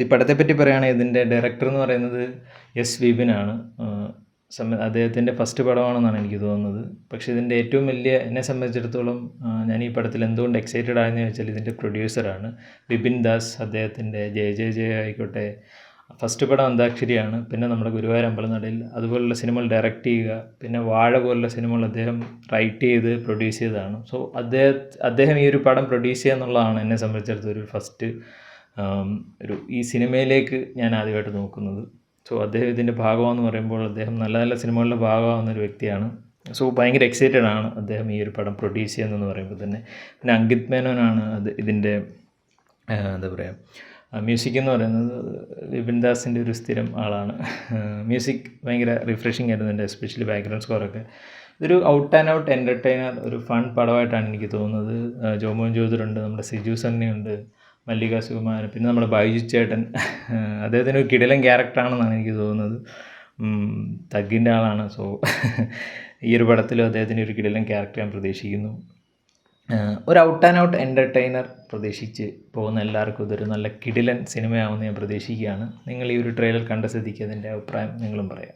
ഈ പടത്തെപ്പറ്റി പറയുകയാണെങ്കിൽ ഇതിൻ്റെ ഡയറക്ടർ എന്ന് പറയുന്നത് എസ് വിപിനാണ്. അദ്ദേഹത്തിൻ്റെ ഫസ്റ്റ് പടമാണെന്നാണ് എനിക്ക് തോന്നുന്നത്. പക്ഷേ ഇതിൻ്റെ ഏറ്റവും വലിയ എന്നെ സംബന്ധിച്ചിടത്തോളം ഞാൻ ഈ പടത്തിൽ എന്തുകൊണ്ട് എക്സൈറ്റഡ് ആയെന്ന് ചോദിച്ചാൽ ഇതിൻ്റെ പ്രൊഡ്യൂസറാണ് വിപിൻ ദാസ്. അദ്ദേഹത്തിൻ്റെ ജയ ജയ ജയ ആയിക്കോട്ടെ, ഫസ്റ്റ് പടം അന്താക്ഷരിയാണ്, പിന്നെ നമ്മുടെ ഗുരുവായൂർ അമ്പലനടയിൽ അതുപോലുള്ള സിനിമകൾ ഡയറക്റ്റ് ചെയ്യുക, പിന്നെ വാഴ പോലുള്ള സിനിമകൾ അദ്ദേഹം റൈറ്റ് ചെയ്ത് പ്രൊഡ്യൂസ് ചെയ്തതാണ്. സോ അദ്ദേഹം ഈ ഒരു പടം പ്രൊഡ്യൂസ് ചെയ്യുക എന്നുള്ളതാണ് എന്നെ സംബന്ധിച്ചിടത്തോളം ഒരു ഫസ്റ്റ് ഈ സിനിമയിലേക്ക് ഞാൻ ആദ്യമായിട്ട് നോക്കുന്നത്. സോ അദ്ദേഹം ഇതിൻ്റെ ഭാഗമാണെന്ന് പറയുമ്പോൾ അദ്ദേഹം നല്ല നല്ല സിനിമകളുടെ ഭാഗമാകുന്ന ഒരു വ്യക്തിയാണ്. സോ ഭയങ്കര എക്സൈറ്റഡ് ആണ് അദ്ദേഹം ഈ ഒരു പടം പ്രൊഡ്യൂസ് ചെയ്യുന്നതെന്ന് പറയുമ്പോൾ തന്നെ. പിന്നെ അങ്കിത് മേനോനാണ് ഇതിൻ്റെ എന്താ പറയുക മ്യൂസിക് എന്ന് പറയുന്നത് വിപിൻ ദാസിൻ്റെ ഒരു സ്ഥിരം ആളാണ്. മ്യൂസിക് ഭയങ്കര റിഫ്രഷിംഗ് ആയിരുന്നു, എസ്പെഷ്യലി ബാക്ക്ഗ്രൗണ്ട് സ്കോറൊക്കെ. ഇതൊരു ഔട്ട് ആൻഡ് ഔട്ട് എൻ്റർടൈനർ, ഒരു ഫൺ പടമായിട്ടാണ് എനിക്ക് തോന്നുന്നത്. ജോമോൻ ജോർജുണ്ട്, നമ്മുടെ സിജു സണ്ണിയുണ്ട്, മല്ലിക സുകുമാരൻ, പിന്നെ നമ്മുടെ ബൈജു ചേട്ടൻ. അദ്ദേഹത്തിന് ഒരു കിടിലൻ ക്യാരക്ടറാണെന്നാണ് എനിക്ക് തോന്നുന്നത്. തഗ്ഗിൻ്റെ ആളാണ്. സോ ഈ ഒരു പടത്തിലും അദ്ദേഹത്തിൻ്റെ ഒരു കിടിലൻ ക്യാരക്ടർ ഞാൻ പ്രതീക്ഷിക്കുന്നു. ഒരു ഔട്ട് ആൻഡ് ഔട്ട് എൻ്റർടൈനർ പ്രതീക്ഷിച്ച് പോകുന്ന എല്ലാവർക്കും ഇതൊരു നല്ല കിടിലൻ സിനിമയാവുമെന്ന് ഞാൻ പ്രതീക്ഷിക്കുകയാണ്. നിങ്ങൾ ഈ ഒരു ട്രെയിലർ കണ്ട സ്ഥിതിക്ക് അതിൻ്റെ അഭിപ്രായം നിങ്ങളും പറയാം.